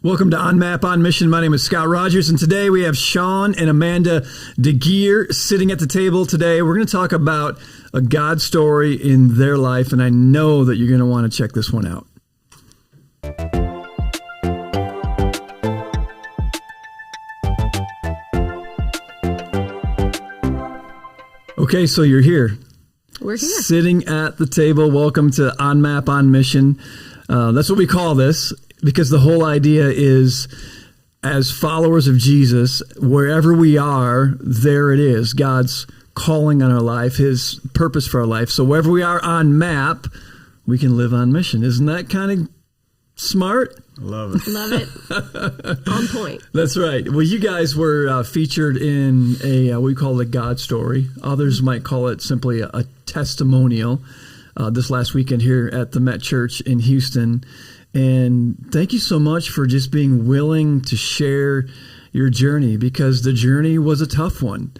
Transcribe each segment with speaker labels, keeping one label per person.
Speaker 1: Welcome to On Map, On Mission. My name is Scott Rogers, and today we have Shawn and Amanda DeGeer sitting at the table today. We're going to talk about a God story in their life, and I know that you're going to want to check this one out. Okay, so you're here.
Speaker 2: We're here.
Speaker 1: Sitting at the table. Welcome to On Map, On Mission. That's what we call this, because the whole idea is, as followers of Jesus, wherever we are, there it is. God's calling on our life, His purpose for our life. So wherever we are on map, we can live on mission. Isn't that kind of smart?
Speaker 3: Love it.
Speaker 2: Love it. On point.
Speaker 1: That's right. Well, you guys were featured in a, we call it a God story. Others might call it simply a testimonial this last weekend here at the Met Church in Houston. And thank you so much for just being willing to share your journey, because the journey was a tough one.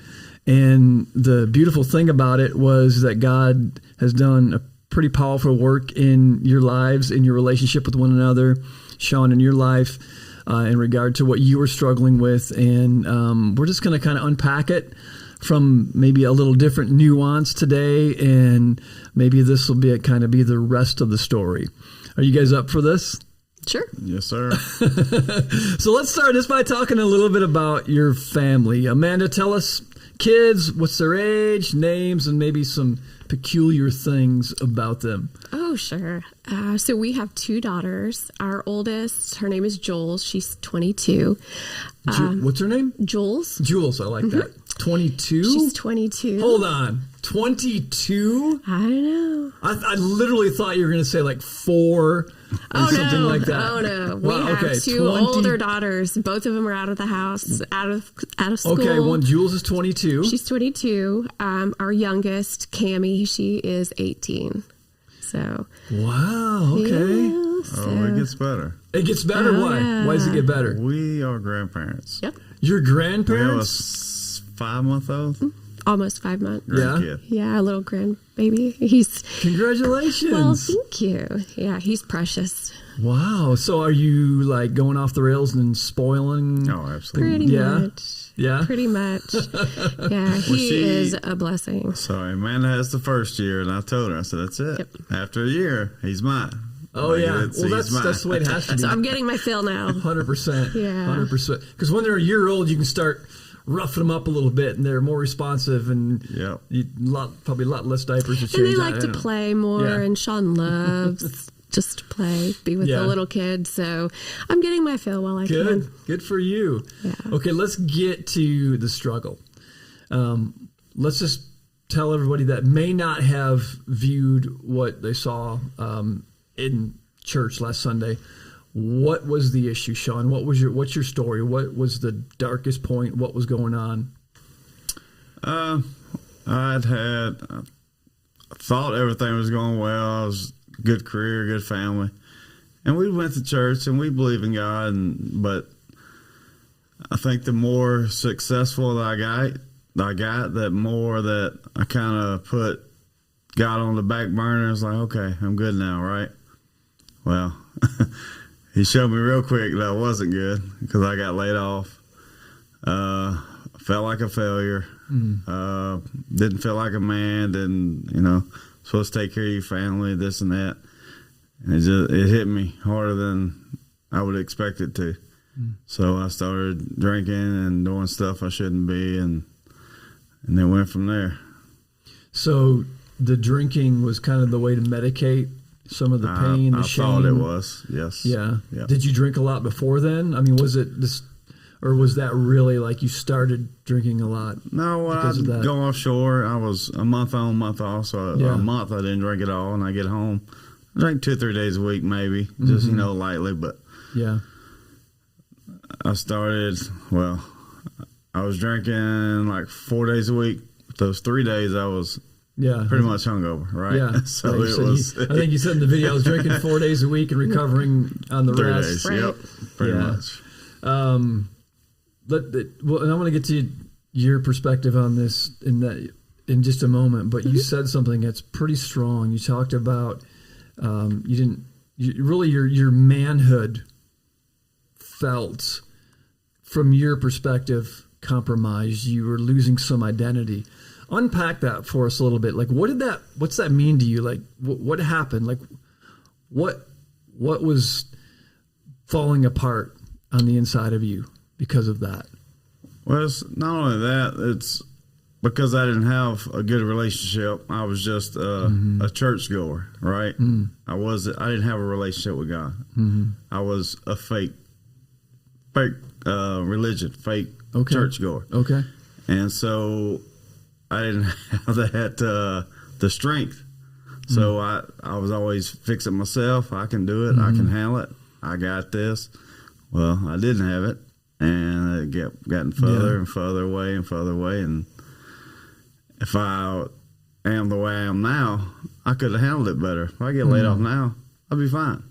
Speaker 1: And the beautiful thing about it was that God has done a pretty powerful work in your lives, in your relationship with one another, Shawn, in your life, in regard to what you were struggling with. And we're just going to kind of unpack it from maybe a little different nuance today. And maybe this will be the rest of the story. Are you guys up for this?
Speaker 2: Sure.
Speaker 3: Yes, sir.
Speaker 1: So let's start this by talking a little bit about your family. Amanda, tell us, kids, what's their age, names, and maybe some peculiar things about them.
Speaker 2: Oh, sure. So we have two daughters. Our oldest, her name is Jules. She's 22.
Speaker 1: What's her name?
Speaker 2: Jules.
Speaker 1: Jules, I like that. 22?
Speaker 2: She's 22.
Speaker 1: Hold on. 22?
Speaker 2: I know.
Speaker 1: I literally thought you were going to say like 4 or something like that.
Speaker 2: Oh, no.
Speaker 1: Wow,
Speaker 2: we have
Speaker 1: okay,
Speaker 2: two older daughters. Both of them are out of the house, out of school.
Speaker 1: Okay, one, Jules is 22.
Speaker 2: She's 22. Our youngest, Cammie, she is 18. So.
Speaker 1: Wow, okay.
Speaker 2: Yeah, so.
Speaker 3: It gets better.
Speaker 1: It gets better? Why?
Speaker 2: Yeah.
Speaker 1: Why does it get better?
Speaker 3: We are grandparents.
Speaker 2: Yep.
Speaker 1: Your
Speaker 3: We have a
Speaker 1: grandparents?
Speaker 3: 5-month-old.
Speaker 2: Almost 5 months.
Speaker 1: Yeah.
Speaker 3: Grandkid.
Speaker 2: Yeah, a little grandbaby. He's
Speaker 1: Congratulations.
Speaker 2: well, thank you. Yeah, he's precious.
Speaker 1: Wow. So are you like going off the rails and spoiling?
Speaker 3: Oh, absolutely.
Speaker 2: Pretty
Speaker 1: Yeah.
Speaker 2: much.
Speaker 1: Yeah.
Speaker 2: Pretty much. Yeah, he is a blessing.
Speaker 3: So Amanda has the first year, and I told her, I said, that's it.
Speaker 2: Yep.
Speaker 3: After a year, he's mine.
Speaker 1: Oh,
Speaker 3: Like,
Speaker 1: yeah.
Speaker 3: he's
Speaker 1: Well, that's
Speaker 3: mine.
Speaker 1: the way it has to be.
Speaker 2: So I'm getting my fill now.
Speaker 1: 100%.
Speaker 2: Yeah.
Speaker 1: 100%. Because when they're a year old, you can start roughing them up a little bit, and they're more responsive, and
Speaker 3: Yep.
Speaker 1: probably a lot less diapers to change.
Speaker 2: And they like
Speaker 1: I
Speaker 2: to
Speaker 1: don't know.
Speaker 2: play more,
Speaker 1: Yeah.
Speaker 2: and Shawn loves just to play, be with
Speaker 1: Yeah.
Speaker 2: the little kids. So I'm getting my fill while I
Speaker 1: Good.
Speaker 2: can.
Speaker 1: Good for you.
Speaker 2: Yeah.
Speaker 1: Okay, let's get to the struggle. Let's just tell everybody that may not have viewed what they saw in church last Sunday. What was the issue, Shawn? What's your story? What was the darkest point? What was going on?
Speaker 3: I thought everything was going well. I was good career, good family. And we went to church and we believe in God, but I think the more successful that I got, that more that I kind of put God on the back burner. It's like, okay, I'm good now, right? Well, he showed me real quick that I wasn't good because I got laid off. Felt like a failure. Didn't feel like a man. Didn't, supposed to take care of your family, this and that. And it hit me harder than I would expect it to. So I started drinking and doing stuff I shouldn't be, and then went from there.
Speaker 1: So the drinking was kind of the way to medicate some of the pain, the shame?
Speaker 3: I thought it was, yes.
Speaker 1: Yeah.
Speaker 3: Yep.
Speaker 1: Did you drink a lot before then? I mean, was it this, or was that really like you started drinking a lot?
Speaker 3: No, when I'd go offshore, I was a month on, month off. So a month I didn't drink at all, and I get home, I drank 2 or 3 days a week, maybe, just lightly. But
Speaker 1: yeah,
Speaker 3: I was drinking like 4 days a week. Those 3 days I was pretty much hungover, right?
Speaker 1: Yeah.
Speaker 3: So it was.
Speaker 1: I think you said in the video I was drinking 4 days a week and recovering on the
Speaker 3: 3
Speaker 1: rest.
Speaker 3: days,
Speaker 2: Right.
Speaker 3: yep, pretty much.
Speaker 1: And I want to get to your perspective on this in just a moment. But you said something that's pretty strong. You talked about your manhood felt, from your perspective, compromised. You were losing some identity. Unpack that for us a little bit. Like, what's that mean to you? Like, what happened? Like, what was falling apart on the inside of you because of that?
Speaker 3: Well, it's not only that, it's because I didn't have a good relationship. I was just a churchgoer, right? I didn't have a relationship with God. I was a fake religion, fake churchgoer.
Speaker 1: Okay.
Speaker 3: And so I didn't have that the strength. So I was always fixing myself. I can do it. I can handle it. I got this. Well, I didn't have it, and it kept getting further and further away and further away. And if I am the way I am now, I could have handled it better. If I get laid off now, I'll be fine.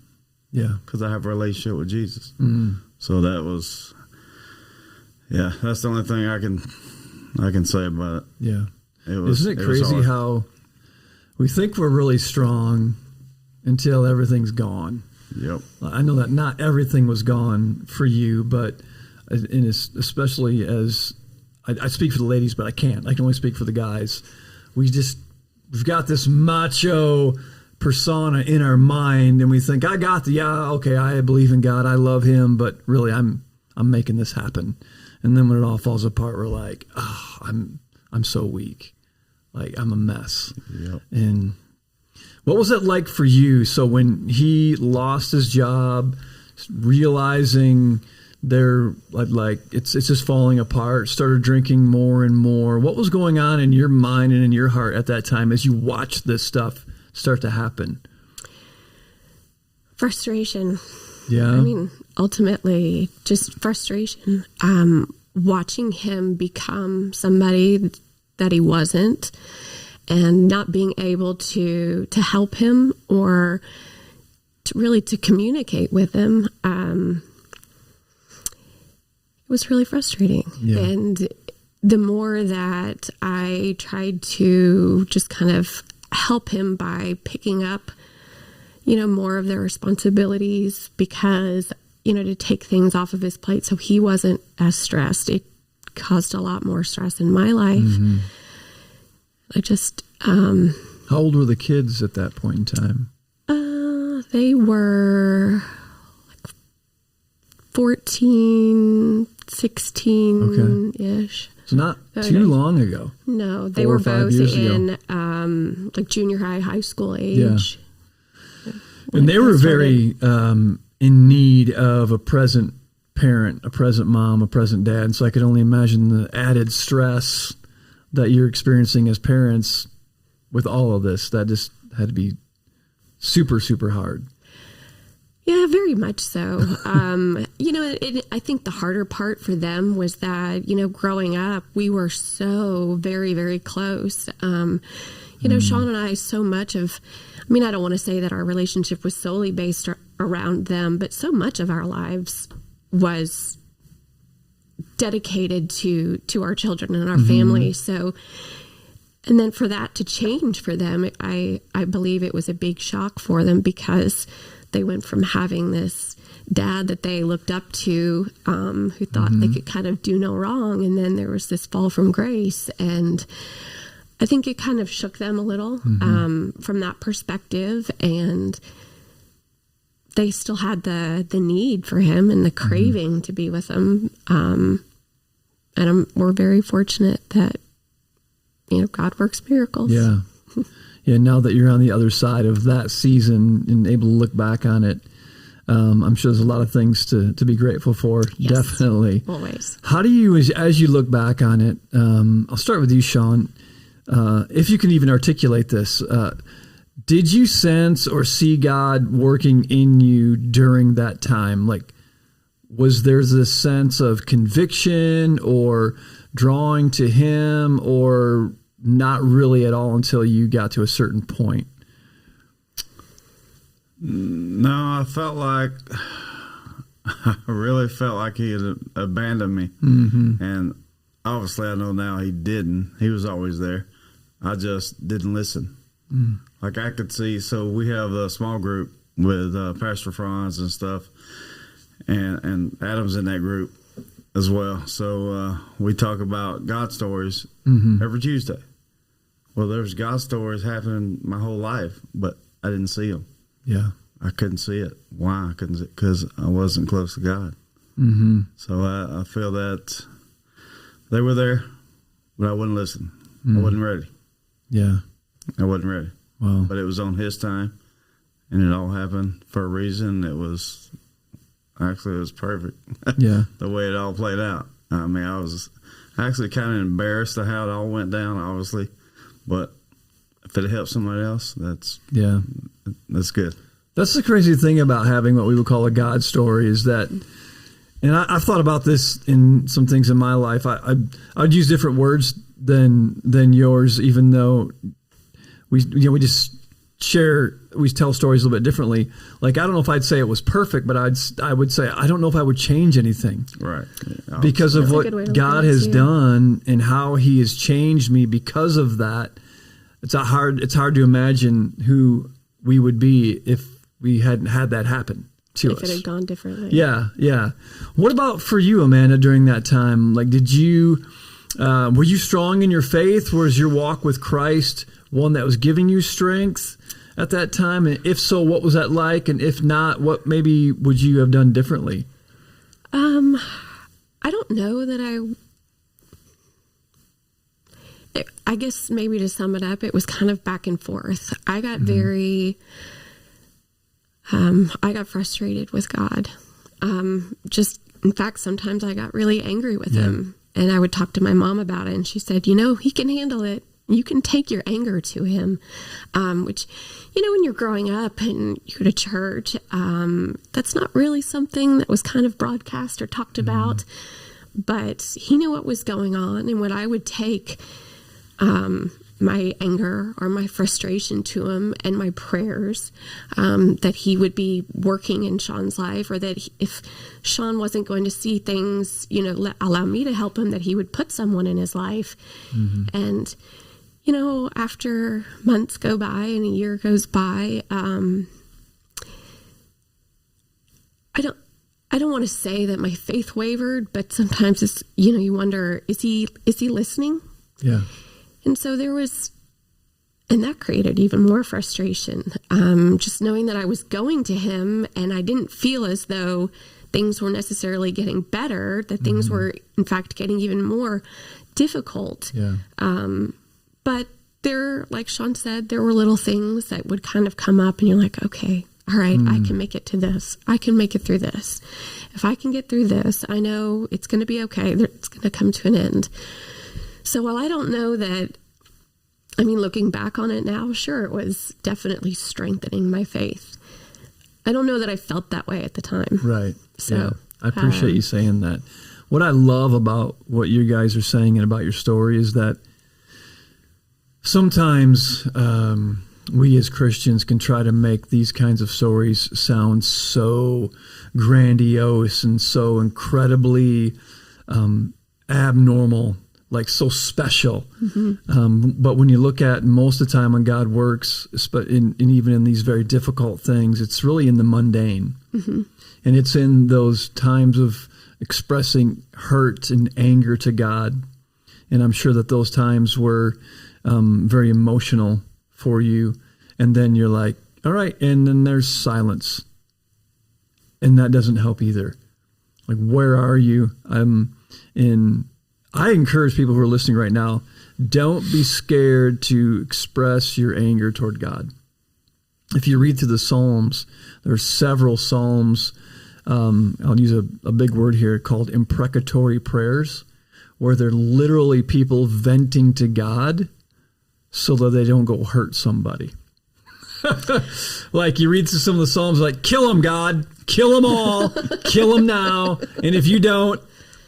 Speaker 1: Yeah,
Speaker 3: because I have a relationship with Jesus. So that was, that's the only thing I can say about it.
Speaker 1: Yeah, isn't it crazy how we think we're really strong until everything's gone?
Speaker 3: Yep.
Speaker 1: I know that not everything was gone for you, but especially as I speak for the ladies, but I can't. I can only speak for the guys. We've got this macho persona in our mind, and we think, I believe in God, I love Him, but really, I'm making this happen. And then when it all falls apart, we're like, I'm so weak, like I'm a mess.
Speaker 3: Yep.
Speaker 1: And what was it like for you? So when he lost his job, realizing it's just falling apart, started drinking more and more. What was going on in your mind and in your heart at that time as you watched this stuff start to happen?
Speaker 2: Frustration.
Speaker 1: Yeah.
Speaker 2: I mean, ultimately, just frustration. Watching him become somebody that he wasn't, and not being able to help him or to communicate with him. It was really frustrating.
Speaker 1: Yeah.
Speaker 2: And the more that I tried to just kind of help him by picking up, more of the responsibilities, because, to take things off of his plate so he wasn't as stressed. It caused a lot more stress in my life. I just...
Speaker 1: How old were the kids at that point in time?
Speaker 2: They were 14, 16-ish.
Speaker 1: So not too long ago.
Speaker 2: No, they were both in junior high school age.
Speaker 1: Yeah. And they were very in need of a present parent, a present mom, a present dad. And so I could only imagine the added stress that you're experiencing as parents with all of this. That just had to be super, super hard.
Speaker 2: Yeah, very much so. I think the harder part for them was that, growing up, we were so very, very close. Shawn and I, so much of, I don't want to say that our relationship was solely based around them, but so much of our lives was dedicated to our children and our family. So, and then for that to change for them, I believe it was a big shock for them, because they went from having this dad that they looked up to, who thought they could kind of do no wrong. And then there was this fall from grace. And I think it kind of shook them a little from that perspective. And they still had the need for him and the craving to be with him. And we're very fortunate that, God works miracles.
Speaker 1: Yeah. Yeah. Now that you're on the other side of that season and able to look back on it, I'm sure there's a lot of things to be grateful for.
Speaker 2: Yes,
Speaker 1: definitely.
Speaker 2: Always.
Speaker 1: How do you, as you look back on it, I'll start with you, Shawn. If you can even articulate this, did you sense or see God working in you during that time? Like, was there this sense of conviction or drawing to Him, or not really at all until you got to a certain point?
Speaker 3: No, I really felt like He had abandoned me. And obviously I know now He didn't. He was always there. I just didn't listen. Like, I could see, so we have a small group with Pastor Franz and stuff. and Adam's in that group as well. So we talk about God stories every Tuesday. Well, there's God stories happening my whole life, but I didn't see them.
Speaker 1: Yeah.
Speaker 3: I couldn't see it. Why? I couldn't see it? Because I wasn't close to God. So I feel that they were there, but I wouldn't listen. I wasn't ready.
Speaker 1: Yeah.
Speaker 3: I wasn't ready.
Speaker 1: Wow.
Speaker 3: But it was on His time, and it all happened for a reason. It was perfect.
Speaker 1: Yeah.
Speaker 3: The way it all played out. I mean, I was actually kind of embarrassed of how it all went down, obviously. But if it helps somebody else, that's good.
Speaker 1: That's the crazy thing about having what we would call a God story is that, and I've thought about this in some things in my life. I'd use different words than yours, even though we just we tell stories a little bit differently. Like, I don't know if I'd say it was perfect, but I would say I don't know if I would change anything.
Speaker 3: Right. Yeah,
Speaker 1: because of what God has done and how He has changed me because of that. It's hard to imagine who we would be if we hadn't had that happen to us.
Speaker 2: If it had gone differently.
Speaker 1: Yeah, yeah. What about for you, Amanda, during that time? Like, were you strong in your faith? Was your walk with Christ one that was giving you strength at that time? And if so, what was that like? And if not, what maybe would you have done differently?
Speaker 2: I don't know that I guess maybe to sum it up, it was kind of back and forth. I got I got frustrated with God. In fact, sometimes I got really angry with Him, and I would talk to my mom about it, and she said, He can handle it. You can take your anger to Him, which, when you're growing up and you go to church, that's not really something that was kind of broadcast or talked about, but He knew what was going on, and when I would take my anger or my frustration to Him and my prayers, that He would be working in Shawn's life, or that if Shawn wasn't going to see things, allow me to help him, that He would put someone in his life. And, after months go by and a year goes by, I don't want to say that my faith wavered, but sometimes it's, you wonder, is he listening?
Speaker 1: Yeah.
Speaker 2: And so and that created even more frustration. Just knowing that I was going to Him and I didn't feel as though things were necessarily getting better, that things were in fact getting even more difficult.
Speaker 1: Yeah.
Speaker 2: But like Shawn said, there were little things that would kind of come up and you're like, okay, all right, I can make it to this. I can make it through this. If I can get through this, I know it's going to be okay. It's going to come to an end. So while I don't know that, looking back on it now, sure, it was definitely strengthening my faith. I don't know that I felt that way at the time.
Speaker 1: Right.
Speaker 2: So
Speaker 1: yeah. I appreciate you saying that. What I love about what you guys are saying and about your story is that sometimes we as Christians can try to make these kinds of stories sound so grandiose and so incredibly abnormal, like so special. But when you look at most of the time when God works, and even in these very difficult things, it's really in the mundane. And it's in those times of expressing hurt and anger to God. And I'm sure that those times were very emotional for you. And then you're like, all right. And then there's silence. And that doesn't help either. Like, where are you? I encourage people who are listening right now, don't be scared to express your anger toward God. If you read through the Psalms, there are several Psalms, I'll use a big word here, called imprecatory prayers, where they're literally people venting to God so that they don't go hurt somebody. Like, you read through some of the Psalms, like, kill them, God, kill them all, kill them now, and if you don't,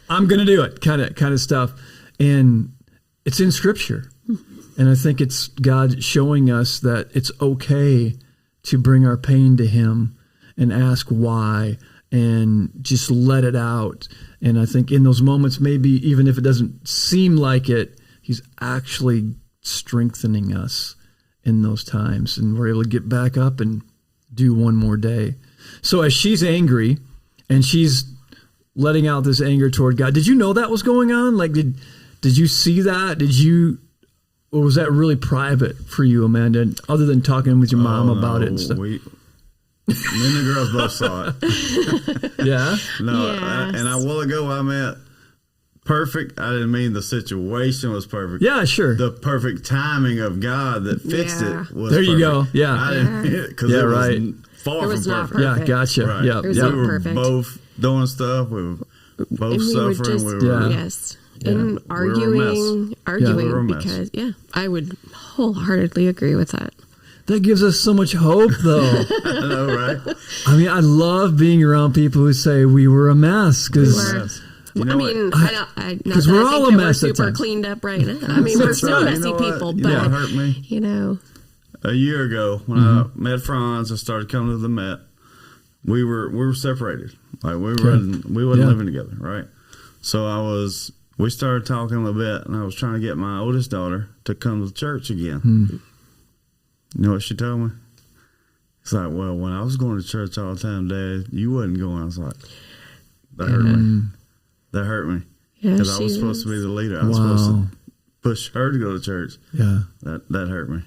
Speaker 1: I'm going to do it, kind of stuff. And it's in Scripture. And I think it's God showing us that it's okay to bring our pain to Him and ask why and just let it out. And I think in those moments, maybe even if it doesn't seem like it, He's actually strengthening us in those times. And we're able to get back up and do one more day. So as she's angry, and she's letting out this anger toward God. Did you know that was going on? Like, did you see that? Or was that really private for you, Amanda, other than talking with your mom about it and stuff?
Speaker 3: Me and the girls both saw it.
Speaker 1: Yeah?
Speaker 3: No,
Speaker 2: Yes.
Speaker 3: and a while ago I meant perfect. I didn't mean the situation was perfect.
Speaker 1: Yeah, sure.
Speaker 3: The perfect timing of God that fixed
Speaker 2: Yeah.
Speaker 3: it was
Speaker 1: There you
Speaker 3: perfect.
Speaker 1: go. Yeah.
Speaker 3: I didn't, because
Speaker 1: Yeah,
Speaker 3: it was
Speaker 1: right.
Speaker 3: far
Speaker 2: It
Speaker 3: from
Speaker 2: was not
Speaker 3: perfect.
Speaker 1: Yeah,
Speaker 2: perfect.
Speaker 1: gotcha.
Speaker 3: Right.
Speaker 1: Yeah,
Speaker 2: It was
Speaker 1: yeah.
Speaker 2: not
Speaker 3: We were
Speaker 2: perfect.
Speaker 3: both doing stuff. We were both
Speaker 2: And we were
Speaker 3: suffering.
Speaker 2: just,
Speaker 3: we were,
Speaker 1: Yeah.
Speaker 2: yes. And
Speaker 3: We were a
Speaker 2: arguing,
Speaker 3: We were a mess.
Speaker 2: because, I would wholeheartedly agree with that.
Speaker 1: That gives us so much hope, though.
Speaker 3: I know, right?
Speaker 1: I mean, I love being around people who say we were a mess, because
Speaker 3: Yes. You
Speaker 2: I
Speaker 3: know
Speaker 2: mean,
Speaker 3: what?
Speaker 2: not
Speaker 1: 'cause
Speaker 2: that
Speaker 1: we're
Speaker 2: I
Speaker 1: all
Speaker 2: think
Speaker 1: a
Speaker 2: that
Speaker 1: mess
Speaker 2: we're
Speaker 1: at
Speaker 2: super
Speaker 1: times.
Speaker 2: cleaned up right now. I mean, we're
Speaker 1: That's
Speaker 2: still
Speaker 1: right.
Speaker 3: You
Speaker 2: messy
Speaker 3: know what?
Speaker 2: people,
Speaker 3: You know what
Speaker 2: but,
Speaker 3: hurt me?
Speaker 2: you know,
Speaker 3: A year ago, when I met Franz and started coming to the Met, we were separated. Like we wasn't
Speaker 1: Yeah.
Speaker 3: living together, right? So we started talking a little bit, and I was trying to get my oldest daughter to come to church again. You know what she told me? It's like, well, when I was going to church all the time, Dad, you wasn't going. I was like, that hurt me. That hurt me.
Speaker 2: yeah,
Speaker 3: Because I
Speaker 2: she
Speaker 3: was supposed to be the leader. I was supposed
Speaker 1: Wow.
Speaker 3: to push her to go to church.
Speaker 1: Yeah.
Speaker 3: That hurt me.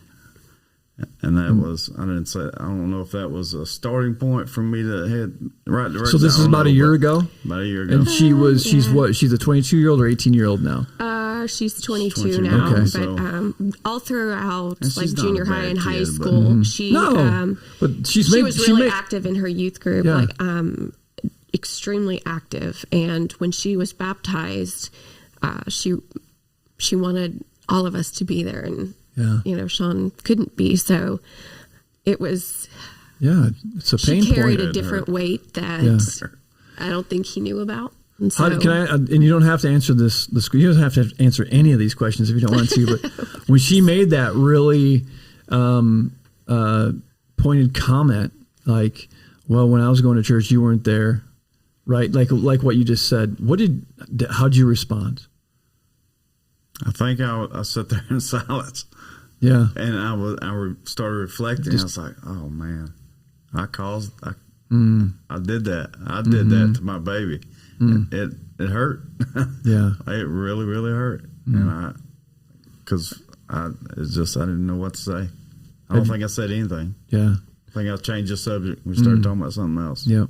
Speaker 3: And that was, I don't know if that was a starting point for me to head right direction.
Speaker 1: So this is about a year ago?
Speaker 3: About a year ago.
Speaker 1: And she's what? She's a 22-year-old or 18-year-old now?
Speaker 2: she's 22
Speaker 3: 22
Speaker 2: now,
Speaker 1: Okay.
Speaker 2: but
Speaker 3: So-
Speaker 2: all throughout
Speaker 3: And
Speaker 2: like
Speaker 3: she's not
Speaker 2: junior
Speaker 3: a
Speaker 2: high
Speaker 3: bad
Speaker 2: and high
Speaker 3: kid, but-
Speaker 2: school, she
Speaker 1: No, but she
Speaker 2: was really active in her youth group,
Speaker 1: Yeah.
Speaker 2: like extremely active. And when she was baptized, she wanted all of us to be there, and
Speaker 1: Yeah.
Speaker 2: you know, Shawn couldn't be, so it was.
Speaker 1: Yeah, it's a pain
Speaker 2: She carried
Speaker 1: point.
Speaker 2: a different weight that
Speaker 1: Yeah.
Speaker 2: I don't think he knew about. And so,
Speaker 1: How can I? And you don't have to answer this. You don't have to answer any of these questions if you don't want to. But when she made that really pointed comment, like, "Well, when I was going to church, you weren't there," right? Like what you just said. How'd you respond?
Speaker 3: I think I sat there in silence,
Speaker 1: Yeah,
Speaker 3: and I started reflecting. I was like, "Oh man, I did that. I did that to my baby. It hurt.
Speaker 1: yeah,
Speaker 3: It really, really hurt. And I didn't know what to say. I don't think I said anything.
Speaker 1: yeah,
Speaker 3: I think I changed the subject. We started talking about something else.
Speaker 1: yeah.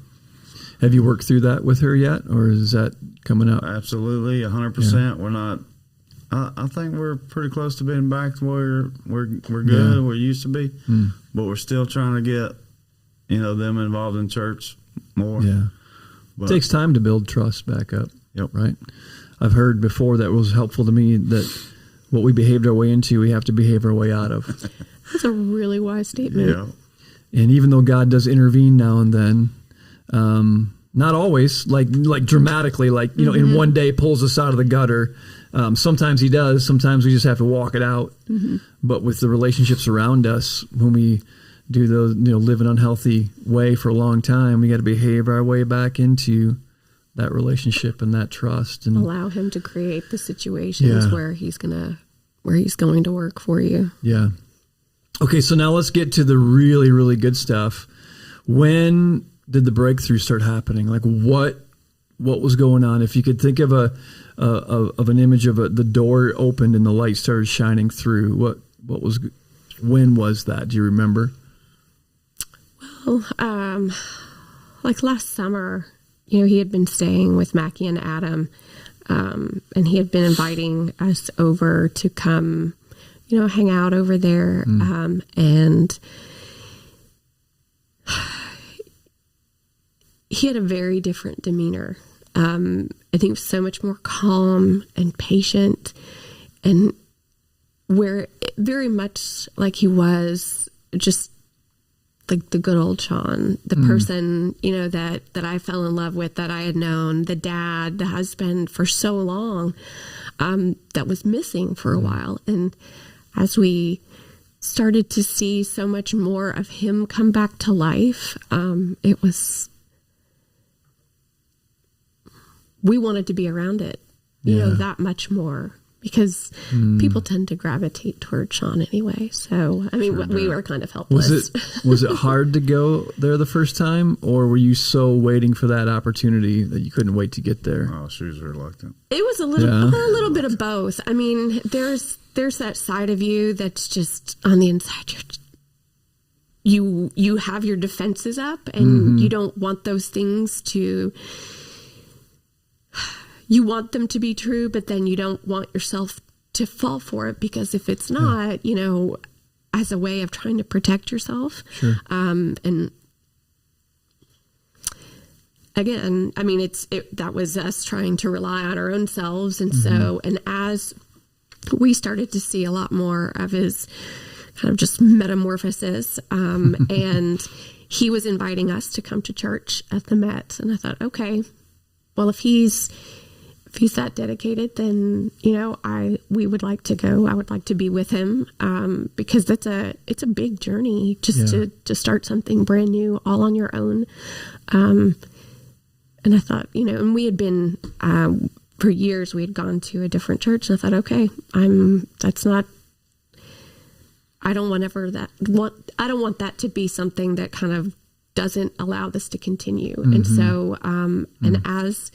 Speaker 1: Have you worked through that with her yet, or is that coming up?
Speaker 3: Absolutely, 100%. We're not. I think we're pretty close to being back to where we're good.
Speaker 1: Yeah.
Speaker 3: Where we used to be, but we're still trying to get them involved in church more.
Speaker 1: Yeah.
Speaker 3: But,
Speaker 1: It takes time to build trust back up.
Speaker 3: Yep.
Speaker 1: Right. I've heard before that was helpful to me that what we behaved our way into, we have to behave our way out of.
Speaker 2: that's a really wise statement.
Speaker 3: Yeah.
Speaker 1: And even though God does intervene now and then, not always, like dramatically, in one day pulls us out of the gutter. Sometimes he does. Sometimes we just have to walk it out. But with the relationships around us, when we do those, live an unhealthy way for a long time, we got to behave our way back into that relationship and that trust, and
Speaker 2: Allow him to create the situations
Speaker 1: Yeah.
Speaker 2: where he's going to work for you.
Speaker 1: yeah. Okay, so now let's get to the really, really good stuff. When did the breakthrough start happening? Like what was going on? If you could think of an image of the door opened and the light started shining through, when was that? Do you remember?
Speaker 2: Well, like last summer, he had been staying with Mackie and Adam, and he had been inviting us over to come, hang out over there. And he had a very different demeanor. I think so much more calm and patient, and where very much like he was just like the good old Shawn, the person, that I fell in love with, that I had known, the dad, the husband for so long, that was missing for a while. And as we started to see so much more of him come back to life, we wanted to be around it,
Speaker 1: Yeah.
Speaker 2: that much more. because people tend to gravitate toward Shawn anyway. So, I mean, we were kind of helpless.
Speaker 1: Was it hard to go there the first time, or were you so waiting for that opportunity that you couldn't wait to get there?
Speaker 3: Oh, she was reluctant.
Speaker 2: It was a little bit of both. I mean, there's that side of you that's just on the inside. You have your defenses up, and you don't want those things to. You want them to be true, but then you don't want yourself to fall for it, because if it's not, as a way of trying to protect yourself.
Speaker 1: Sure.
Speaker 2: And again, I mean, that was us trying to rely on our own selves. And so, and as we started to see a lot more of his kind of just metamorphosis, and he was inviting us to come to church at the Met. And I thought, okay, well, if he's that dedicated, then, we would like to go. I would like to be with him, because it's a big journey just to start something brand new all on your own. And I thought, and we had been, for years, we had gone to a different church, and I thought, okay, I don't want that to be something that kind of doesn't allow this to continue. And so, and as,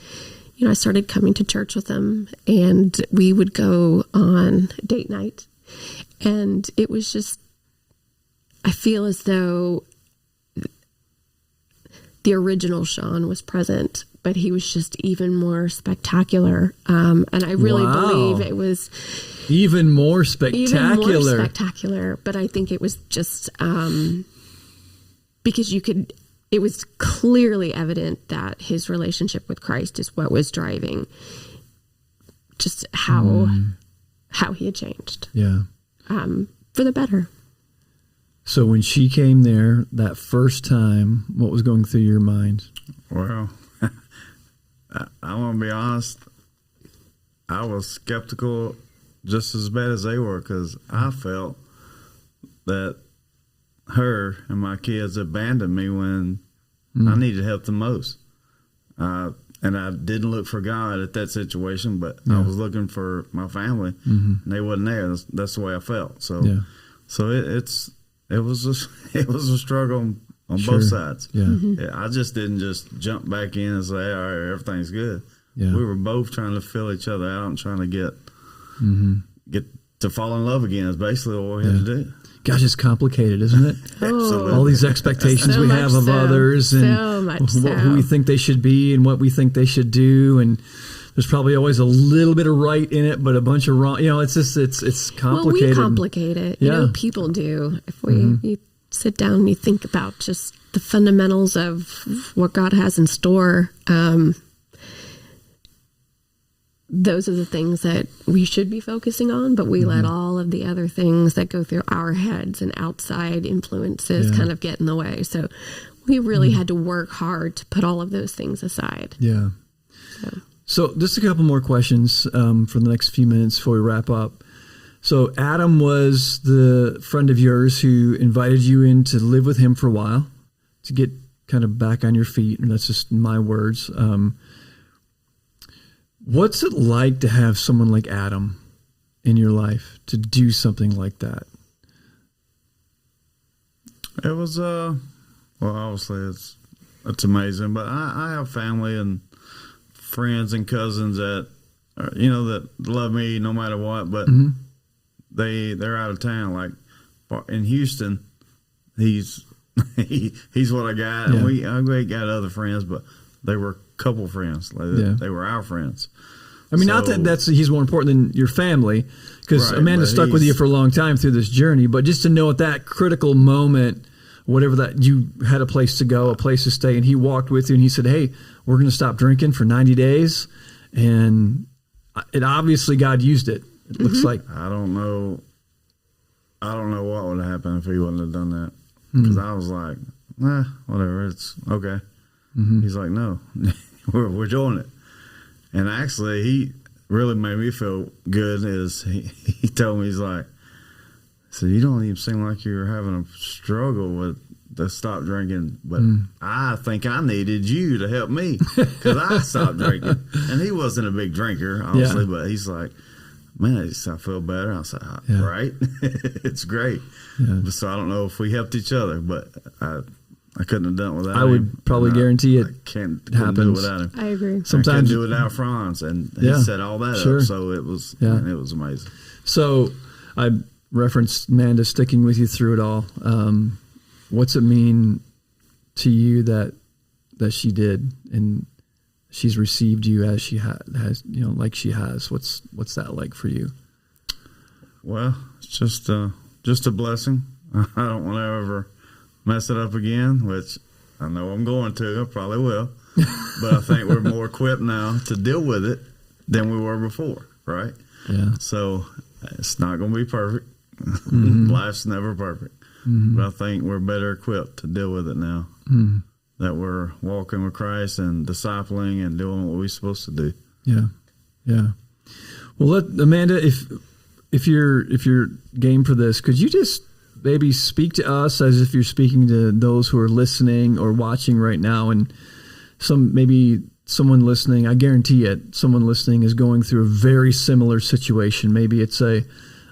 Speaker 2: I started coming to church with them, and we would go on date night, and it was just, I feel as though the original Shawn was present, but he was just even more spectacular. And I really believe it was
Speaker 1: even more spectacular.
Speaker 2: Even more spectacular. But I think it was just because it was clearly evident that his relationship with Christ is what was driving just how he had changed.
Speaker 1: Yeah.
Speaker 2: For the better.
Speaker 1: So when she came there that first time, what was going through your mind?
Speaker 3: Well, I want to be honest. I was skeptical just as bad as they were, because I felt that her and my kids abandoned me when I needed help the most. And I didn't look for God at that situation, but I was looking for my family, and they wasn't there. That's the way I felt. So, it was a struggle on both sides. Yeah. I just didn't just jump back in and say, all right, everything's good. Yeah. We were both trying to fill each other out and trying to get to fall in love again is basically what we had to do.
Speaker 1: Gosh, it's complicated, isn't it?
Speaker 3: Absolutely.
Speaker 1: All these expectations we have of others, and who we think they should be and what we think they should do. And there's probably always a little bit of right in it, but a bunch of wrong. It's just, it's complicated.
Speaker 2: Well, we complicate it. People do. If you sit down and you think about just the fundamentals of what God has in store, those are the things that we should be focusing on, but we let all of the other things that go through our heads and outside influences kind of get in the way. So we really had to work hard to put all of those things aside.
Speaker 1: Yeah. So just a couple more questions for the next few minutes before we wrap up. So Adam was the friend of yours who invited you in to live with him for a while to get kind of back on your feet. And that's just my words. What's it like to have someone like Adam in your life to do something like that?
Speaker 3: It was, obviously it's amazing, but I have family and friends and cousins that, that love me no matter what, but they're out of town. Like in Houston, he's what I got. Yeah. And I got other friends, but they were couple friends. They were our friends.
Speaker 1: I mean, not that he's more important than your family, because Amanda stuck with you for a long time through this journey, but just to know at that critical moment, whatever that, you had a place to go, a place to stay, and he walked with you and he said, hey, we're going to stop drinking for 90 days. And it obviously God used it. It looks like.
Speaker 3: I don't know what would have happened if he wouldn't have done that. Because I was like, whatever, it's okay. He's like, no, we're doing it. And actually, he really made me feel good. He told me, he's like, so you don't even seem like you're having a struggle to stop drinking, but I think I needed you to help me because I stopped drinking. And he wasn't a big drinker, obviously, but he's like, man, I feel better. I said, right? It's great.
Speaker 1: Yeah.
Speaker 3: So I don't know if we helped each other, but I couldn't have done it without him.
Speaker 1: I would probably guarantee it
Speaker 3: couldn't
Speaker 1: happens.
Speaker 3: do it without him.
Speaker 2: I agree.
Speaker 1: Sometimes
Speaker 3: I couldn't do it without Franz, and he set all that up. So it was amazing.
Speaker 1: So I referenced Amanda sticking with you through it all. What's it mean to you that she did, and she's received you as she has, like she has? What's that like for you?
Speaker 3: Well, it's just a blessing. I don't want to ever mess it up again, which I know I'm going to. I probably will. But I think we're more equipped now to deal with it than we were before, right?
Speaker 1: Yeah.
Speaker 3: So it's not going to be perfect. Mm-hmm. Life's never perfect. Mm-hmm. But I think we're better equipped to deal with it now. Mm-hmm. That we're walking with Christ and discipling and doing what we're supposed to do.
Speaker 1: Yeah. Yeah. Well, Amanda, if you're game for this, could you just maybe speak to us as if you're speaking to those who are listening or watching right now, and someone listening, I guarantee it, someone listening is going through a very similar situation. Maybe it's a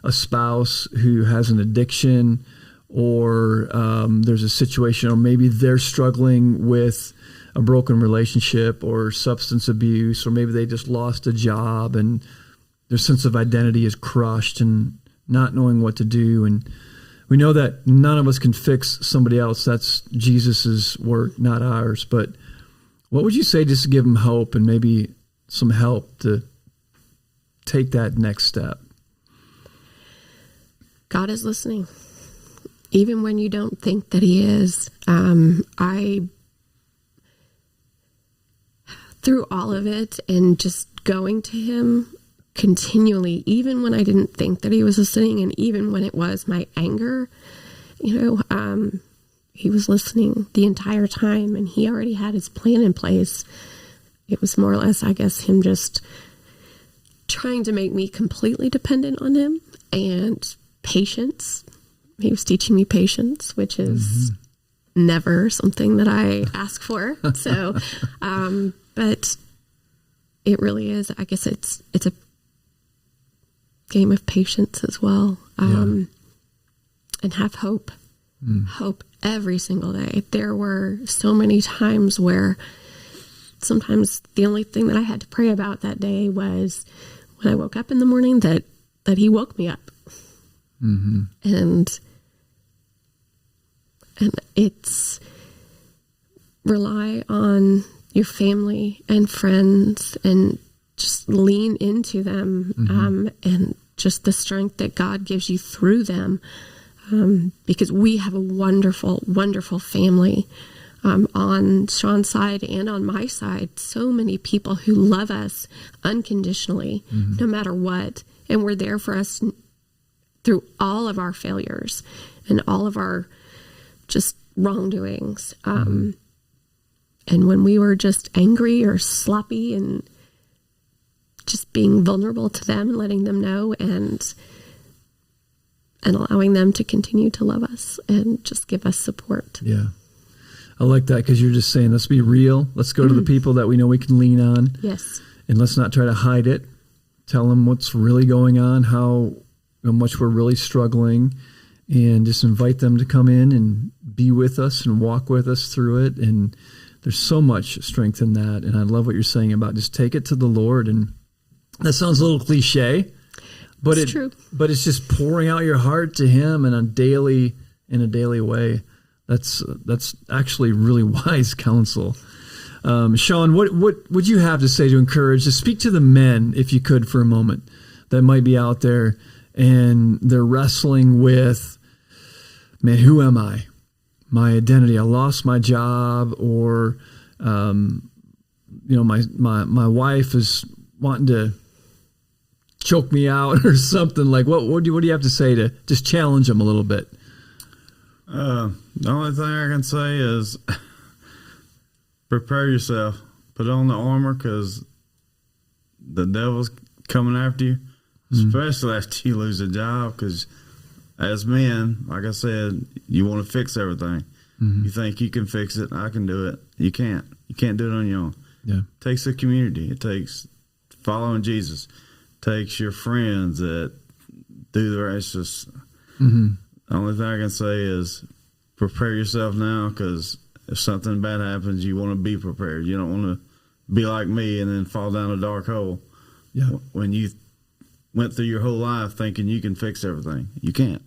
Speaker 1: spouse who has an addiction, or there's a situation, or maybe they're struggling with a broken relationship or substance abuse, or maybe they just lost a job and their sense of identity is crushed and not knowing what to do. And we know that none of us can fix somebody else. That's Jesus's work, not ours. But what would you say just to give them hope and maybe some help to take that next step?
Speaker 2: God is listening, even when you don't think that he is. Through all of it and just going to him continually, even when I didn't think that he was listening, and even when it was my anger, he was listening the entire time, and he already had his plan in place. It was more or less, I guess, him just trying to make me completely dependent on him, and patience. He was teaching me patience, which is never something that I ask for. So, but it really is, I guess it's a game of patience as well. And have hope. Hope every single day. There were so many times where sometimes the only thing that I had to pray about that day was when I woke up in the morning that he woke me up. Mm-hmm. And it's rely on your family and friends and just lean into them, and just the strength that God gives you through them. Because we have a wonderful, wonderful family on Shawn's side and on my side. So many people who love us unconditionally, no matter what. And we're there for us through all of our failures and all of our just wrongdoings. And when we were just angry or sloppy, and just being vulnerable to them and letting them know, and allowing them to continue to love us and just give us support.
Speaker 1: Yeah. I like that, because you're just saying, let's be real. Let's go to the people that we know we can lean on.
Speaker 2: Yes.
Speaker 1: And let's not try to hide it. Tell them what's really going on, how much we're really struggling, and just invite them to come in and be with us and walk with us through it. And there's so much strength in that. And I love what you're saying about just take it to the Lord. And that sounds a little cliche, but it's true. But it's just pouring out your heart to him in a daily way. That's actually really wise counsel. Shawn, what would you have to say to encourage, to speak to the men, if you could, for a moment, that might be out there and they're wrestling with, man, who am I? My identity. I lost my job, or my wife is wanting to choke me out or something. Like, what do you have to say to just challenge them a little bit?
Speaker 3: The only thing I can say is prepare yourself. Put on the armor, because the devil's coming after you, especially after you lose a job, because as men, like I said, you want to fix everything. You think you can fix it. I can do it. You can't. You can't do it on your own. Yeah. It takes a community. It takes following Jesus. It takes your friends that do the race. Just
Speaker 1: Mm-hmm.
Speaker 3: the only thing I can say is prepare yourself now, because if something bad happens, you want to be prepared. You don't want to be like me and then fall down a dark hole.
Speaker 1: Yeah.
Speaker 3: When you went through your whole life thinking you can fix everything, you can't.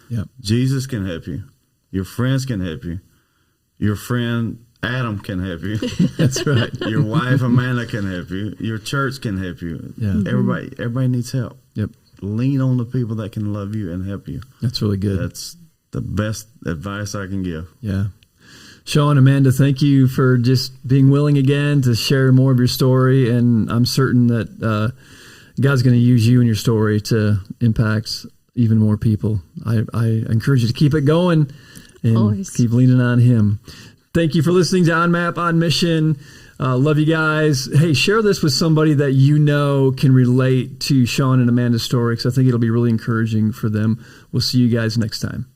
Speaker 1: Yeah.
Speaker 3: Jesus can help you. Your friends can help you. Your friend Adam can help you.
Speaker 1: That's right.
Speaker 3: Your wife Amanda can help you. Your church can help you.
Speaker 1: Yeah.
Speaker 3: Everybody needs help.
Speaker 1: Yep.
Speaker 3: Lean on the people that can love you and help you.
Speaker 1: That's really good.
Speaker 3: That's the best advice I can give.
Speaker 1: Yeah. Shawn, Amanda, thank you for just being willing again to share more of your story. And I'm certain that God's going to use you and your story to impact even more people. I encourage you to keep it going and
Speaker 2: Always.
Speaker 1: keep leaning on Him. Thank you for listening to On Map, On Mission. Love you guys. Hey, share this with somebody that you know can relate to Shawn and Amanda's story, because I think it'll be really encouraging for them. We'll see you guys next time.